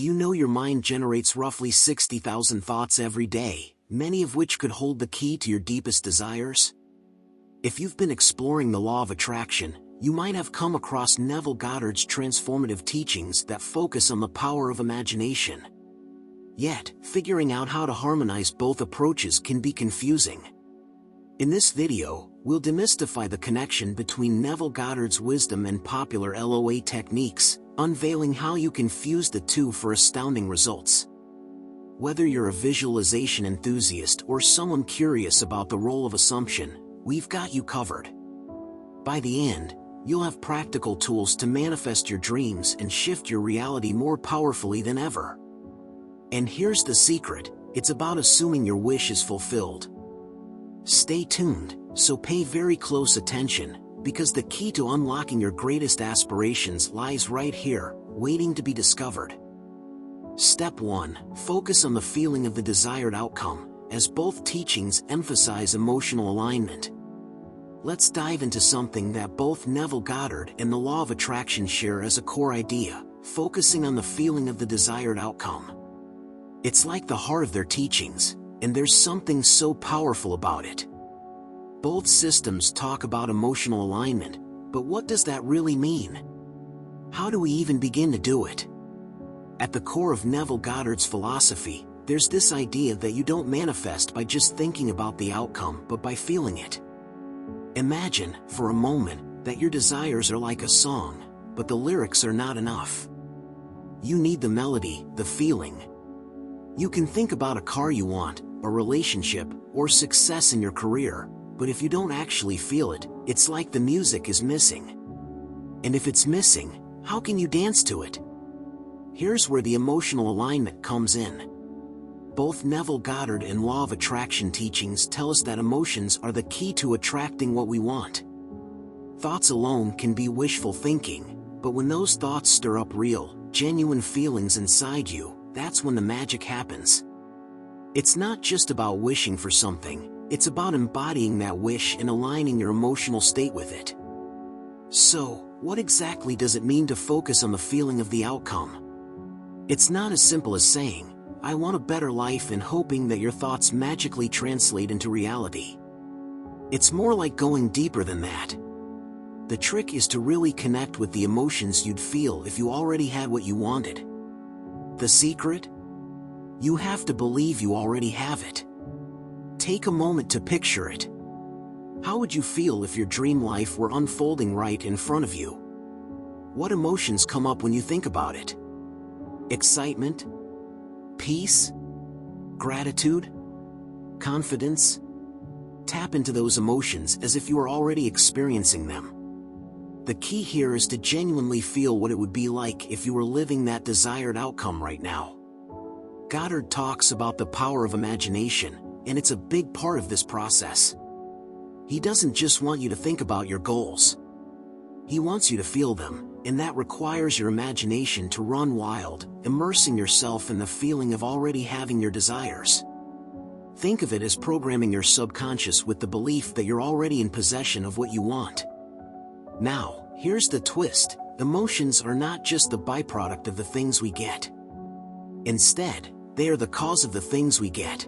Do you know your mind generates roughly 60,000 thoughts every day, many of which could hold the key to your deepest desires? If you've been exploring the law of attraction, you might have come across Neville Goddard's transformative teachings that focus on the power of imagination. Yet, figuring out how to harmonize both approaches can be confusing. In this video, we'll demystify the connection between Neville Goddard's wisdom and popular LOA techniques, unveiling how you can fuse the two for astounding results. Whether you're a visualization enthusiast or someone curious about the role of assumption, we've got you covered. By the end, you'll have practical tools to manifest your dreams and shift your reality more powerfully than ever. And here's the secret: it's about assuming your wish is fulfilled. Stay tuned, so pay very close attention, because the key to unlocking your greatest aspirations lies right here, waiting to be discovered. Step 1. Focus on the feeling of the desired outcome, as both teachings emphasize emotional alignment. Let's dive into something that both Neville Goddard and the Law of Attraction share as a core idea, focusing on the feeling of the desired outcome. It's like the heart of their teachings, and there's something so powerful about it. Both systems talk about emotional alignment, but what does that really mean? How do we even begin to do it? At the core of Neville Goddard's philosophy, there's this idea that you don't manifest by just thinking about the outcome but by feeling it. Imagine, for a moment, that your desires are like a song, but the lyrics are not enough. You need the melody, the feeling. You can think about a car you want, a relationship, or success in your career, but if you don't actually feel it, it's like the music is missing. And if it's missing, how can you dance to it? Here's where the emotional alignment comes in. Both Neville Goddard and Law of Attraction teachings tell us that emotions are the key to attracting what we want. Thoughts alone can be wishful thinking, but when those thoughts stir up real, genuine feelings inside you, that's when the magic happens. It's not just about wishing for something, it's about embodying that wish and aligning your emotional state with it. So, what exactly does it mean to focus on the feeling of the outcome? It's not as simple as saying, "I want a better life," and hoping that your thoughts magically translate into reality. It's more like going deeper than that. The trick is to really connect with the emotions you'd feel if you already had what you wanted. The secret? You have to believe you already have it. Take a moment to picture it. How would you feel if your dream life were unfolding right in front of you? What emotions come up when you think about it? Excitement? Peace? Gratitude? Confidence? Tap into those emotions as if you were already experiencing them. The key here is to genuinely feel what it would be like if you were living that desired outcome right now. Goddard talks about the power of imagination, and it's a big part of this process. He doesn't just want you to think about your goals. He wants you to feel them, and that requires your imagination to run wild, immersing yourself in the feeling of already having your desires. Think of it as programming your subconscious with the belief that you're already in possession of what you want. Now, here's the twist: emotions are not just the byproduct of the things we get. Instead, they are the cause of the things we get.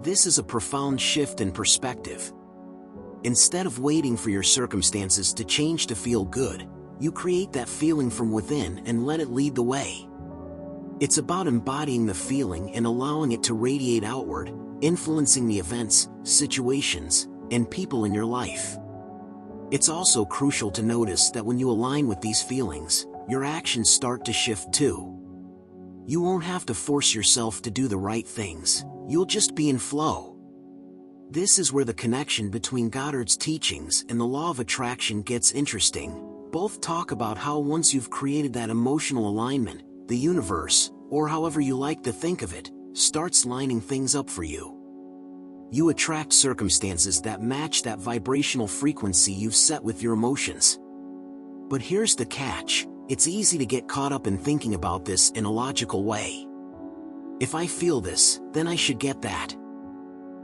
This is a profound shift in perspective. Instead of waiting for your circumstances to change to feel good, you create that feeling from within and let it lead the way. It's about embodying the feeling and allowing it to radiate outward, influencing the events, situations, and people in your life. It's also crucial to notice that when you align with these feelings, your actions start to shift too. You won't have to force yourself to do the right things, you'll just be in flow. This is where the connection between Goddard's teachings and the Law of Attraction gets interesting. Both talk about how once you've created that emotional alignment, the universe, or however you like to think of it, starts lining things up for you. You attract circumstances that match that vibrational frequency you've set with your emotions. But here's the catch: it's easy to get caught up in thinking about this in a logical way. If I feel this, then I should get that.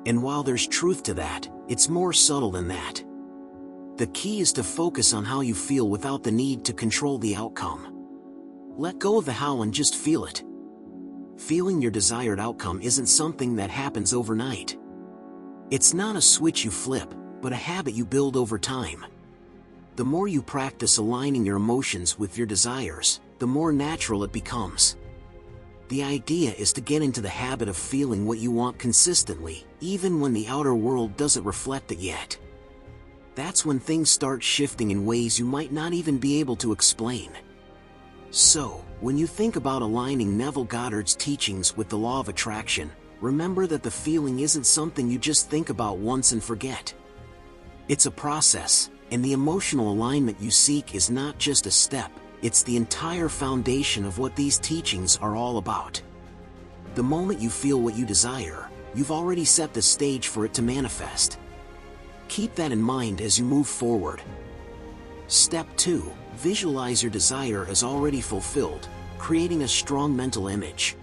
And while there's truth to that, it's more subtle than that. The key is to focus on how you feel without the need to control the outcome. Let go of the how and just feel it. Feeling your desired outcome isn't something that happens overnight. It's not a switch you flip, but a habit you build over time. The more you practice aligning your emotions with your desires, the more natural it becomes. The idea is to get into the habit of feeling what you want consistently, even when the outer world doesn't reflect it yet. That's when things start shifting in ways you might not even be able to explain. So, when you think about aligning Neville Goddard's teachings with the law of attraction, remember that the feeling isn't something you just think about once and forget. It's a process, and the emotional alignment you seek is not just a step, it's the entire foundation of what these teachings are all about. The moment you feel what you desire, you've already set the stage for it to manifest. Keep that in mind as you move forward. Step 2. Visualize your desire as already fulfilled, creating a strong mental image.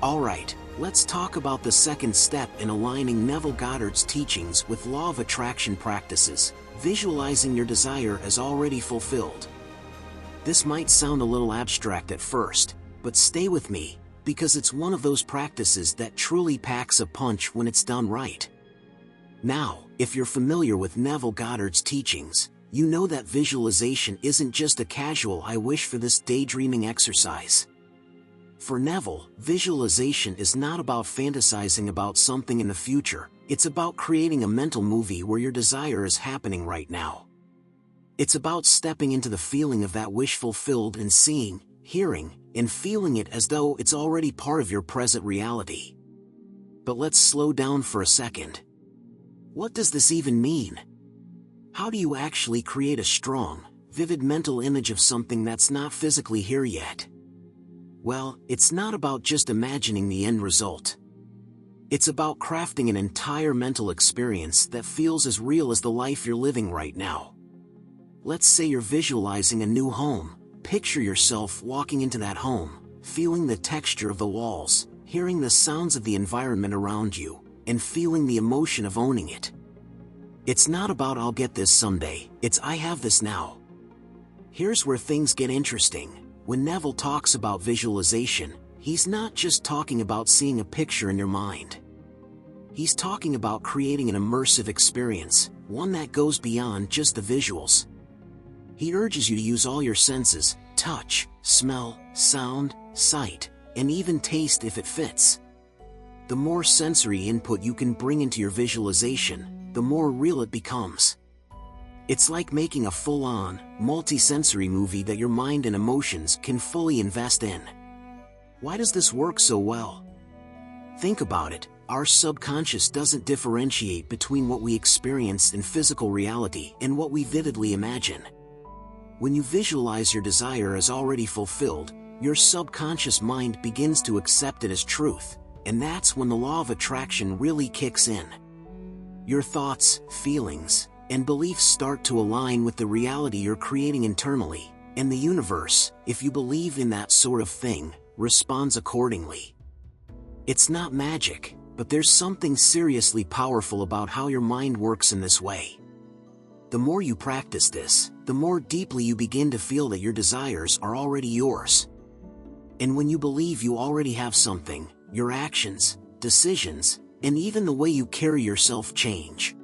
Alright, let's talk about the second step in aligning Neville Goddard's teachings with law of attraction practices, visualizing your desire as already fulfilled. This might sound a little abstract at first, but stay with me, because it's one of those practices that truly packs a punch when it's done right. Now, if you're familiar with Neville Goddard's teachings, you know that visualization isn't just a casual "I wish for this" daydreaming exercise. For Neville, visualization is not about fantasizing about something in the future, it's about creating a mental movie where your desire is happening right now. It's about stepping into the feeling of that wish fulfilled and seeing, hearing, and feeling it as though it's already part of your present reality. But let's slow down for a second. What does this even mean? How do you actually create a strong, vivid mental image of something that's not physically here yet? Well, it's not about just imagining the end result. It's about crafting an entire mental experience that feels as real as the life you're living right now. Let's say you're visualizing a new home. Picture yourself walking into that home, feeling the texture of the walls, hearing the sounds of the environment around you, and feeling the emotion of owning it. It's not about "I'll get this someday," it's "I have this now." Here's where things get interesting. When Neville talks about visualization, he's not just talking about seeing a picture in your mind. He's talking about creating an immersive experience, one that goes beyond just the visuals. He urges you to use all your senses: touch, smell, sound, sight, and even taste if it fits. The more sensory input you can bring into your visualization, the more real it becomes. It's like making a full-on, multi-sensory movie that your mind and emotions can fully invest in. Why does this work so well? Think about it. Our subconscious doesn't differentiate between what we experience in physical reality and what we vividly imagine. When you visualize your desire as already fulfilled, your subconscious mind begins to accept it as truth, and that's when the law of attraction really kicks in. Your thoughts, feelings, and beliefs start to align with the reality you're creating internally, and the universe, if you believe in that sort of thing, responds accordingly. It's not magic, but there's something seriously powerful about how your mind works in this way. The more you practice this, the more deeply you begin to feel that your desires are already yours. And when you believe you already have something, your actions, decisions, and even the way you carry yourself change.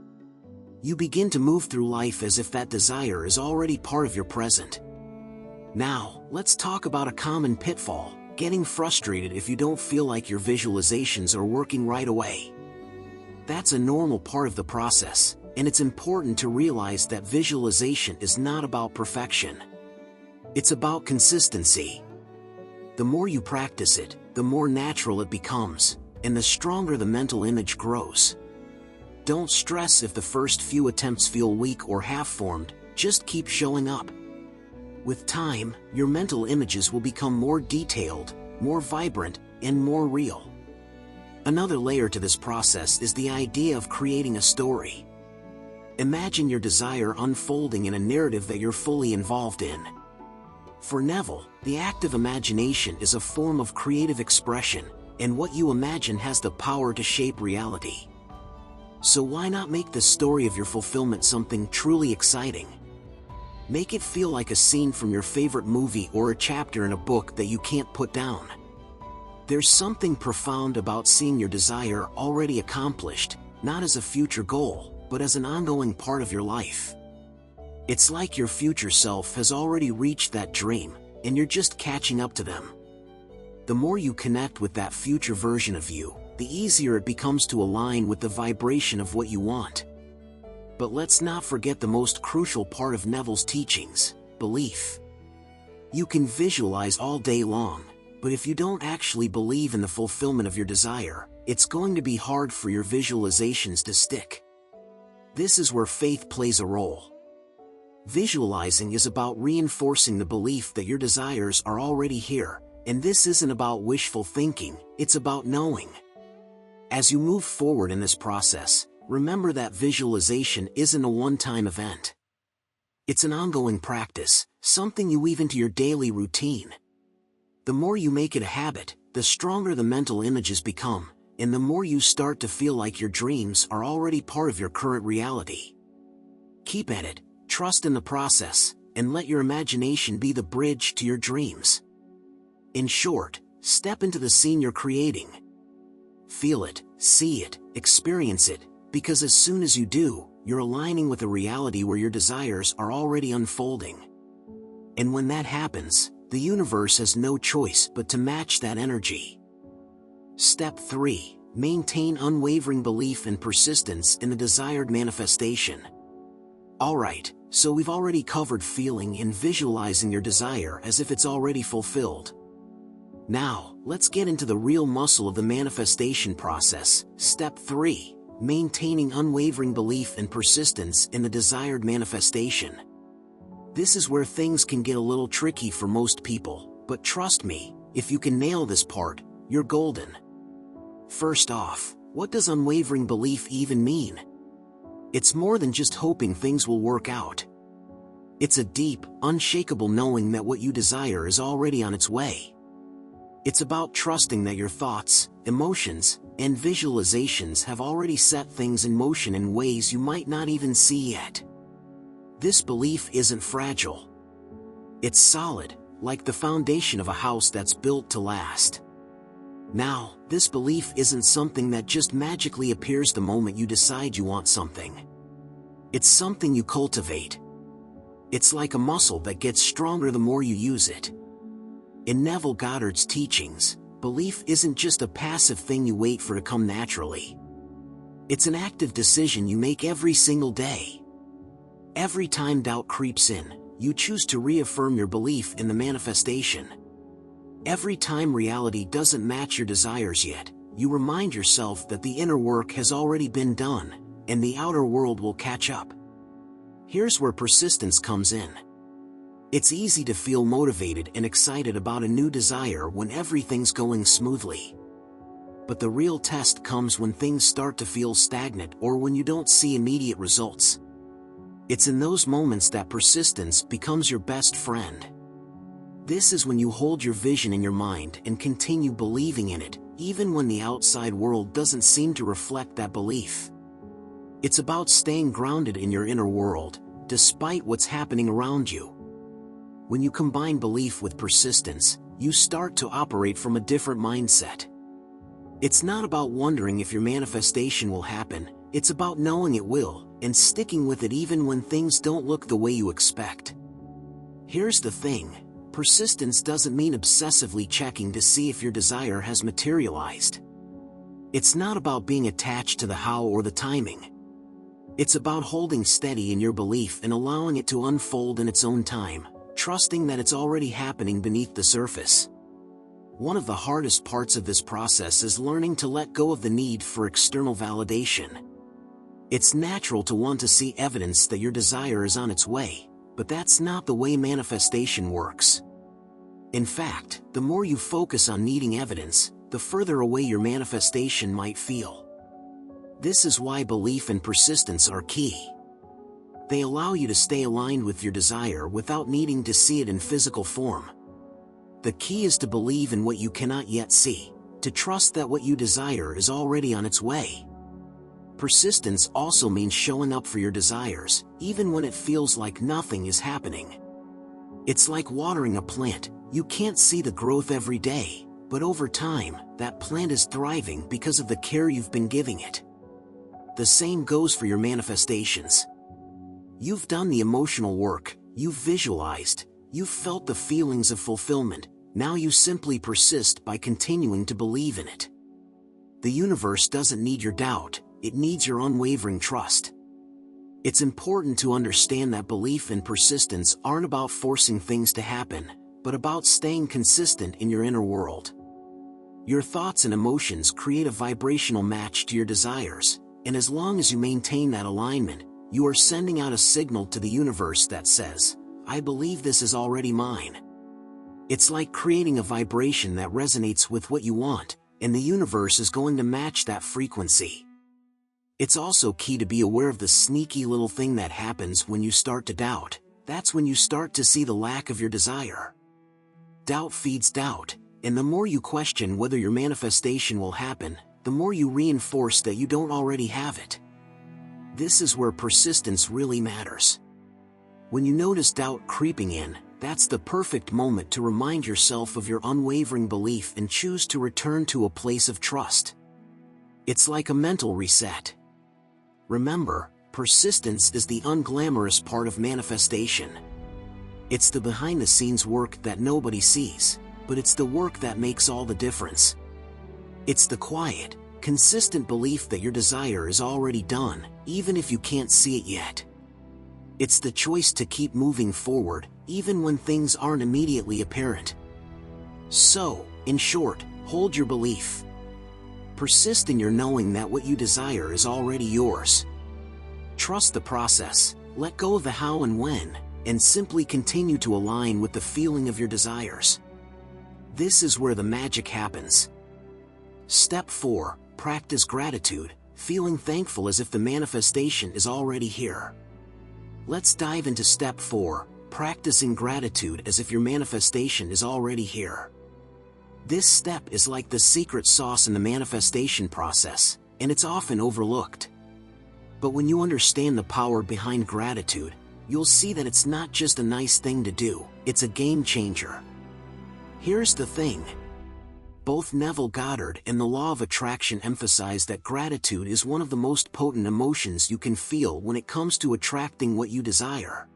You begin to move through life as if that desire is already part of your present. Now, let's talk about a common pitfall: getting frustrated if you don't feel like your visualizations are working right away. That's a normal part of the process, and it's important to realize that visualization is not about perfection. It's about consistency. The more you practice it, the more natural it becomes, and the stronger the mental image grows. Don't stress if the first few attempts feel weak or half-formed, just keep showing up. With time, your mental images will become more detailed, more vibrant, and more real. Another layer to this process is the idea of creating a story. Imagine your desire unfolding in a narrative that you're fully involved in. For Neville, the act of imagination is a form of creative expression, and what you imagine has the power to shape reality. So why not make the story of your fulfillment something truly exciting? Make it feel like a scene from your favorite movie or a chapter in a book that you can't put down. There's something profound about seeing your desire already accomplished, not as a future goal, but as an ongoing part of your life. It's like your future self has already reached that dream, and you're just catching up to them. The more you connect with that future version of you, the easier it becomes to align with the vibration of what you want. But let's not forget the most crucial part of Neville's teachings: belief. You can visualize all day long, but if you don't actually believe in the fulfillment of your desire, it's going to be hard for your visualizations to stick. This is where faith plays a role. Visualizing is about reinforcing the belief that your desires are already here, and this isn't about wishful thinking, it's about knowing. As you move forward in this process, remember that visualization isn't a one-time event. It's an ongoing practice, something you weave into your daily routine. The more you make it a habit, the stronger the mental images become, and the more you start to feel like your dreams are already part of your current reality. Keep at it, trust in the process, and let your imagination be the bridge to your dreams. In short, step into the scene you're creating. Feel it, see it, experience it, because as soon as you do, you're aligning with a reality where your desires are already unfolding. And when that happens, the universe has no choice but to match that energy. Step 3. Maintain unwavering belief and persistence in the desired manifestation. Alright, so we've already covered feeling and visualizing your desire as if it's already fulfilled. Now, let's get into the real muscle of the manifestation process. Step 3. Maintaining unwavering belief and persistence in the desired manifestation. This is where things can get a little tricky for most people, but trust me, if you can nail this part, you're golden. First off, what does unwavering belief even mean? It's more than just hoping things will work out. It's a deep, unshakable knowing that what you desire is already on its way. It's about trusting that your thoughts, emotions, and visualizations have already set things in motion in ways you might not even see yet. This belief isn't fragile. It's solid, like the foundation of a house that's built to last. Now, this belief isn't something that just magically appears the moment you decide you want something. It's something you cultivate. It's like a muscle that gets stronger the more you use it. In Neville Goddard's teachings, belief isn't just a passive thing you wait for to come naturally. It's an active decision you make every single day. Every time doubt creeps in, you choose to reaffirm your belief in the manifestation. Every time reality doesn't match your desires yet, you remind yourself that the inner work has already been done, and the outer world will catch up. Here's where persistence comes in. It's easy to feel motivated and excited about a new desire when everything's going smoothly. But the real test comes when things start to feel stagnant or when you don't see immediate results. It's in those moments that persistence becomes your best friend. This is when you hold your vision in your mind and continue believing in it, even when the outside world doesn't seem to reflect that belief. It's about staying grounded in your inner world, despite what's happening around you. When you combine belief with persistence, you start to operate from a different mindset. It's not about wondering if your manifestation will happen, it's about knowing it will, and sticking with it even when things don't look the way you expect. Here's the thing. Persistence doesn't mean obsessively checking to see if your desire has materialized. It's not about being attached to the how or the timing. It's about holding steady in your belief and allowing it to unfold in its own time, trusting that it's already happening beneath the surface. One of the hardest parts of this process is learning to let go of the need for external validation. It's natural to want to see evidence that your desire is on its way, but that's not the way manifestation works. In fact, the more you focus on needing evidence, the further away your manifestation might feel. This is why belief and persistence are key. They allow you to stay aligned with your desire without needing to see it in physical form. The key is to believe in what you cannot yet see, to trust that what you desire is already on its way. Persistence also means showing up for your desires, even when it feels like nothing is happening. It's like watering a plant. You can't see the growth every day, but over time, that plant is thriving because of the care you've been giving it. The same goes for your manifestations. You've done the emotional work, you've visualized, you've felt the feelings of fulfillment. Now you simply persist by continuing to believe in it. The universe doesn't need your doubt, it needs your unwavering trust. It's important to understand that belief and persistence aren't about forcing things to happen, but about staying consistent in your inner world. Your thoughts and emotions create a vibrational match to your desires, and as long as you maintain that alignment, you are sending out a signal to the universe that says, "I believe this is already mine." It's like creating a vibration that resonates with what you want, and the universe is going to match that frequency. It's also key to be aware of the sneaky little thing that happens when you start to doubt. That's when you start to see the lack of your desire. Doubt feeds doubt, and the more you question whether your manifestation will happen, the more you reinforce that you don't already have it. This is where persistence really matters. When you notice doubt creeping in, that's the perfect moment to remind yourself of your unwavering belief and choose to return to a place of trust. It's like a mental reset. Remember, persistence is the unglamorous part of manifestation. It's the behind-the-scenes work that nobody sees, but it's the work that makes all the difference. It's the quiet, consistent belief that your desire is already done, even if you can't see it yet. It's the choice to keep moving forward, even when things aren't immediately apparent. So, in short, hold your belief. Persist in your knowing that what you desire is already yours. Trust the process, let go of the how and when, and simply continue to align with the feeling of your desires. This is where the magic happens. Step 4. Practice gratitude, feeling thankful as if the manifestation is already here. Let's dive into Step 4. Practicing gratitude as if your manifestation is already here. This step is like the secret sauce in the manifestation process, and it's often overlooked. But when you understand the power behind gratitude, you'll see that it's not just a nice thing to do, it's a game changer. Here's the thing. Both Neville Goddard and the Law of Attraction emphasize that gratitude is one of the most potent emotions you can feel when it comes to attracting what you desire.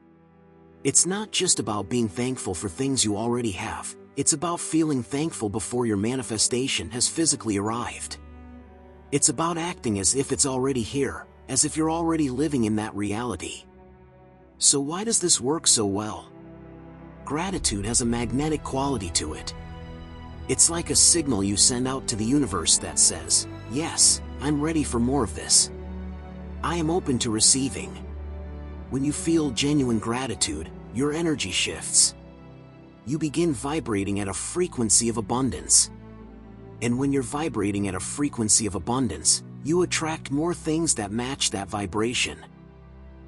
It's not just about being thankful for things you already have, it's about feeling thankful before your manifestation has physically arrived. It's about acting as if it's already here, as if you're already living in that reality. So why does this work so well? Gratitude has a magnetic quality to it. It's like a signal you send out to the universe that says, "Yes, I'm ready for more of this. I am open to receiving." When you feel genuine gratitude, your energy shifts. You begin vibrating at a frequency of abundance. And when you're vibrating at a frequency of abundance, you attract more things that match that vibration.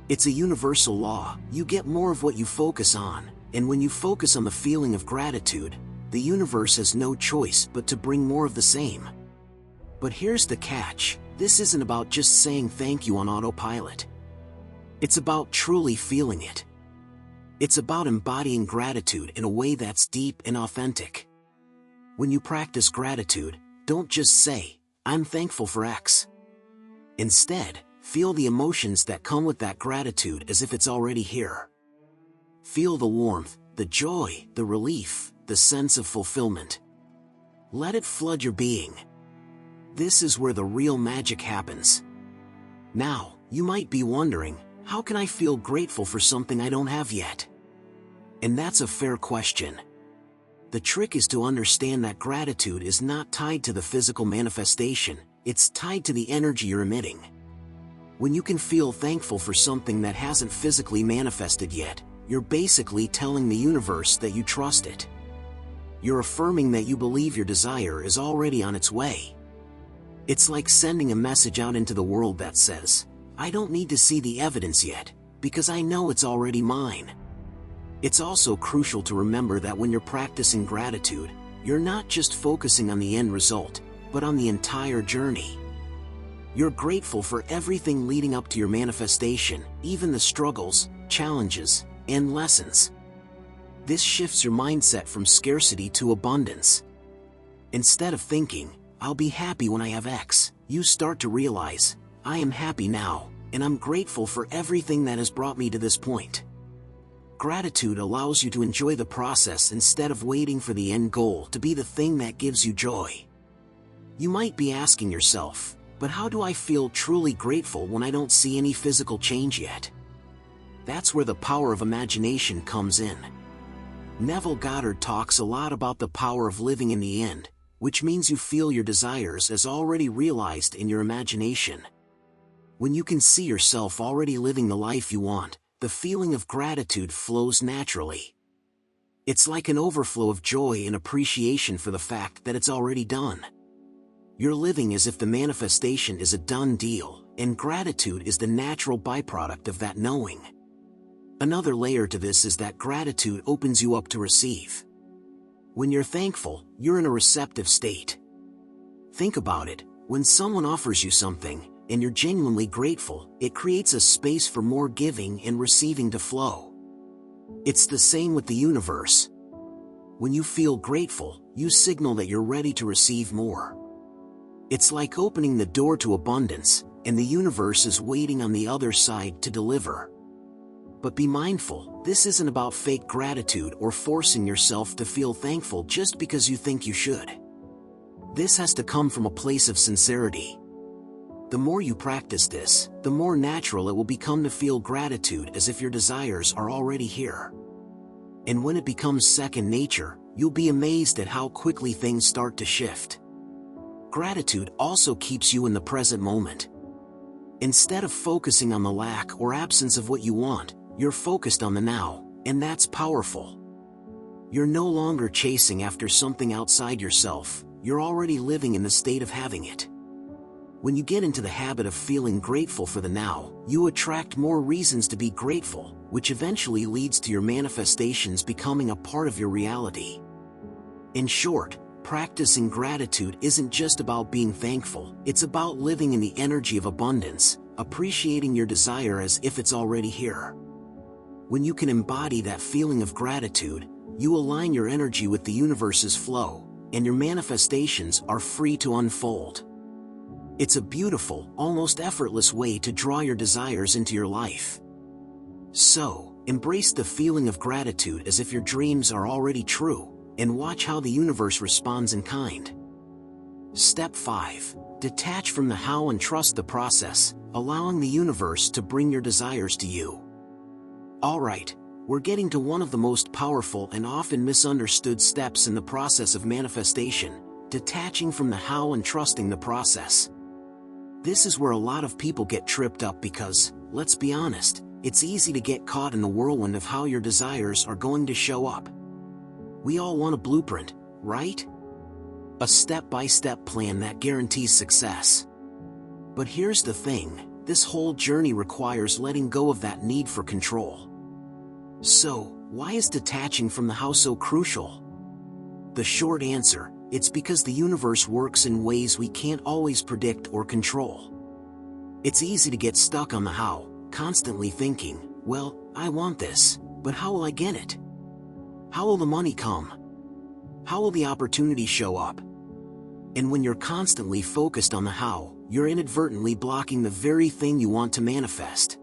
It's a universal law. You get more of what you focus on, and when you focus on the feeling of gratitude, the universe has no choice but to bring more of the same. But here's the catch. This isn't about just saying thank you on autopilot. It's about truly feeling it. It's about embodying gratitude in a way that's deep and authentic. When you practice gratitude, don't just say, "I'm thankful for X." Instead, feel the emotions that come with that gratitude as if it's already here. Feel the warmth, the joy, the relief, the sense of fulfillment. Let it flood your being. This is where the real magic happens. Now, you might be wondering, how can I feel grateful for something I don't have yet? And that's a fair question. The trick is to understand that gratitude is not tied to the physical manifestation, it's tied to the energy you're emitting. When you can feel thankful for something that hasn't physically manifested yet, you're basically telling the universe that you trust it. You're affirming that you believe your desire is already on its way. It's like sending a message out into the world that says, "I don't need to see the evidence yet, because I know it's already mine." It's also crucial to remember that when you're practicing gratitude, you're not just focusing on the end result, but on the entire journey. You're grateful for everything leading up to your manifestation, even the struggles, challenges, and lessons. This shifts your mindset from scarcity to abundance. Instead of thinking, "I'll be happy when I have X," you start to realize, "I am happy now, and I'm grateful for everything that has brought me to this point." Gratitude allows you to enjoy the process instead of waiting for the end goal to be the thing that gives you joy. You might be asking yourself, "But how do I feel truly grateful when I don't see any physical change yet?" That's where the power of imagination comes in. Neville Goddard talks a lot about the power of living in the end, which means you feel your desires as already realized in your imagination. When you can see yourself already living the life you want, the feeling of gratitude flows naturally. It's like an overflow of joy and appreciation for the fact that it's already done. You're living as if the manifestation is a done deal, and gratitude is the natural byproduct of that knowing. Another layer to this is that gratitude opens you up to receive. When you're thankful, you're in a receptive state. Think about it, when someone offers you something, and you're genuinely grateful, it creates a space for more giving and receiving to flow. It's the same with the universe. When you feel grateful, you signal that you're ready to receive more. It's like opening the door to abundance, and the universe is waiting on the other side to deliver. But be mindful, this isn't about fake gratitude or forcing yourself to feel thankful just because you think you should. This has to come from a place of sincerity. The more you practice this, the more natural it will become to feel gratitude as if your desires are already here. And when it becomes second nature, you'll be amazed at how quickly things start to shift. Gratitude also keeps you in the present moment. Instead of focusing on the lack or absence of what you want, you're focused on the now, and that's powerful. You're no longer chasing after something outside yourself, you're already living in the state of having it. When you get into the habit of feeling grateful for the now, you attract more reasons to be grateful, which eventually leads to your manifestations becoming a part of your reality. In short, practicing gratitude isn't just about being thankful, it's about living in the energy of abundance, appreciating your desire as if it's already here. When you can embody that feeling of gratitude, you align your energy with the universe's flow, and your manifestations are free to unfold. It's a beautiful, almost effortless way to draw your desires into your life. So, embrace the feeling of gratitude as if your dreams are already true, and watch how the universe responds in kind. Step 5. Detach from the how and trust the process, allowing the universe to bring your desires to you. Alright, we're getting to one of the most powerful and often misunderstood steps in the process of manifestation, detaching from the how and trusting the process. This is where a lot of people get tripped up because, let's be honest, it's easy to get caught in the whirlwind of how your desires are going to show up. We all want a blueprint, right? A step-by-step plan that guarantees success. But here's the thing, this whole journey requires letting go of that need for control. So, why is detaching from the how so crucial? The short answer, it's because the universe works in ways we can't always predict or control. It's easy to get stuck on the how, constantly thinking, well, I want this, but how will I get it? How will the money come? How will the opportunity show up? And when you're constantly focused on the how, you're inadvertently blocking the very thing you want to manifest.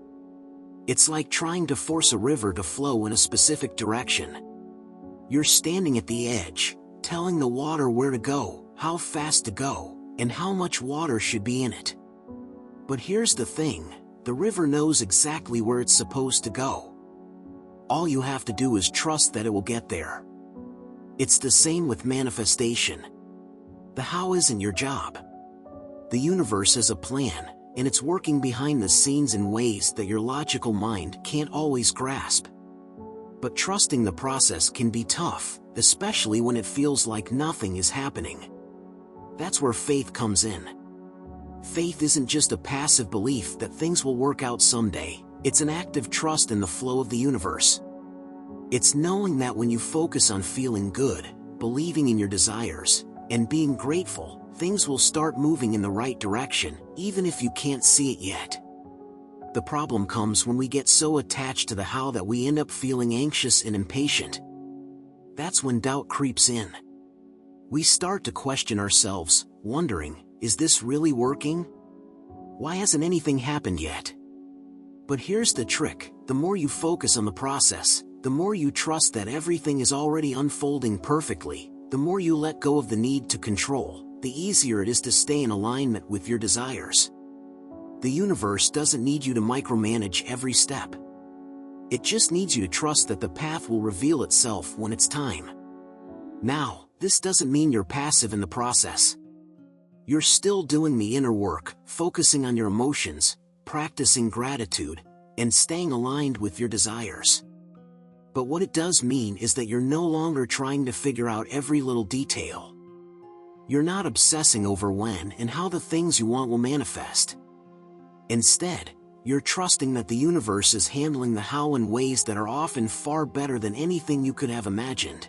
It's like trying to force a river to flow in a specific direction. You're standing at the edge, telling the water where to go, how fast to go, and how much water should be in it. But here's the thing, the river knows exactly where it's supposed to go. All you have to do is trust that it will get there. It's the same with manifestation. The how isn't your job. The universe has a plan, and it's working behind the scenes in ways that your logical mind can't always grasp. But trusting the process can be tough, especially when it feels like nothing is happening. That's where faith comes in. Faith isn't just a passive belief that things will work out someday, it's an active trust in the flow of the universe. It's knowing that when you focus on feeling good, believing in your desires, and being grateful, things will start moving in the right direction, even if you can't see it yet. The problem comes when we get so attached to the how that we end up feeling anxious and impatient. That's when doubt creeps in. We start to question ourselves, wondering, is this really working? Why hasn't anything happened yet? But here's the trick: the more you focus on the process, the more you trust that everything is already unfolding perfectly, the more you let go of the need to control, the easier it is to stay in alignment with your desires. The universe doesn't need you to micromanage every step. It just needs you to trust that the path will reveal itself when it's time. Now, this doesn't mean you're passive in the process. You're still doing the inner work, focusing on your emotions, practicing gratitude, and staying aligned with your desires. But what it does mean is that you're no longer trying to figure out every little detail. You're not obsessing over when and how the things you want will manifest. Instead, you're trusting that the universe is handling the how in ways that are often far better than anything you could have imagined.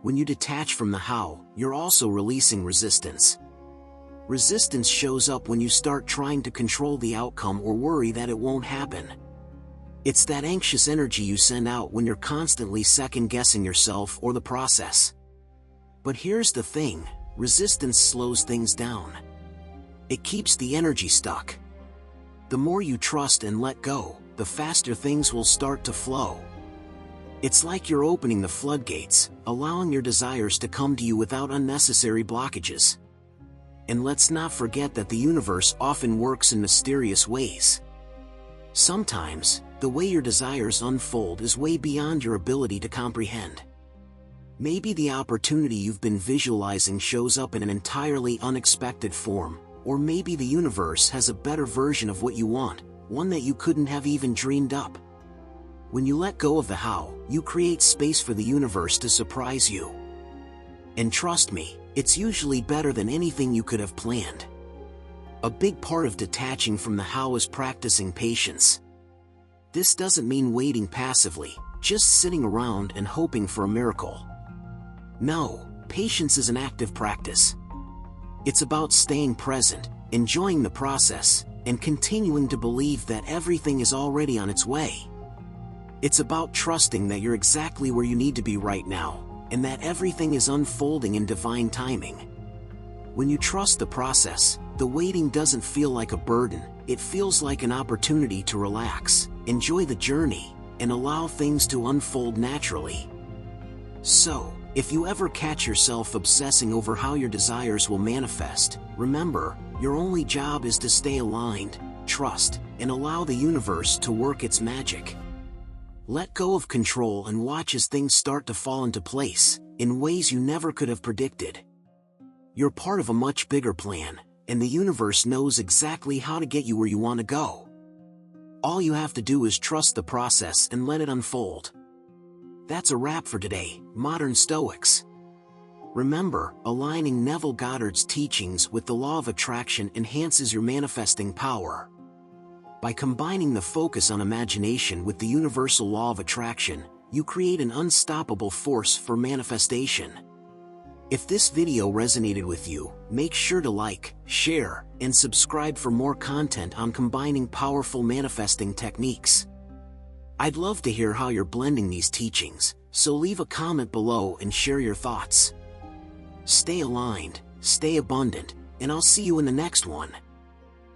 When you detach from the how, you're also releasing resistance. Resistance shows up when you start trying to control the outcome or worry that it won't happen. It's that anxious energy you send out when you're constantly second-guessing yourself or the process. But here's the thing: resistance slows things down. It keeps the energy stuck. The more you trust and let go, the faster things will start to flow. It's like you're opening the floodgates, allowing your desires to come to you without unnecessary blockages. And let's not forget that the universe often works in mysterious ways. Sometimes, the way your desires unfold is way beyond your ability to comprehend. Maybe the opportunity you've been visualizing shows up in an entirely unexpected form, or maybe the universe has a better version of what you want, one that you couldn't have even dreamed up. When you let go of the how, you create space for the universe to surprise you. And trust me, it's usually better than anything you could have planned. A big part of detaching from the how is practicing patience. This doesn't mean waiting passively, just sitting around and hoping for a miracle. No, patience is an active practice. It's about staying present, enjoying the process, and continuing to believe that everything is already on its way. It's about trusting that you're exactly where you need to be right now, and that everything is unfolding in divine timing. When you trust the process, the waiting doesn't feel like a burden, it feels like an opportunity to relax, enjoy the journey, and allow things to unfold naturally. So, if you ever catch yourself obsessing over how your desires will manifest, remember, your only job is to stay aligned, trust, and allow the universe to work its magic. Let go of control and watch as things start to fall into place, in ways you never could have predicted. You're part of a much bigger plan, and the universe knows exactly how to get you where you want to go. All you have to do is trust the process and let it unfold. That's a wrap for today, Modern Stoics. Remember, aligning Neville Goddard's teachings with the law of attraction enhances your manifesting power. By combining the focus on imagination with the universal law of attraction, you create an unstoppable force for manifestation. If this video resonated with you, make sure to like, share, and subscribe for more content on combining powerful manifesting techniques. I'd love to hear how you're blending these teachings, so leave a comment below and share your thoughts. Stay aligned, stay abundant, and I'll see you in the next one.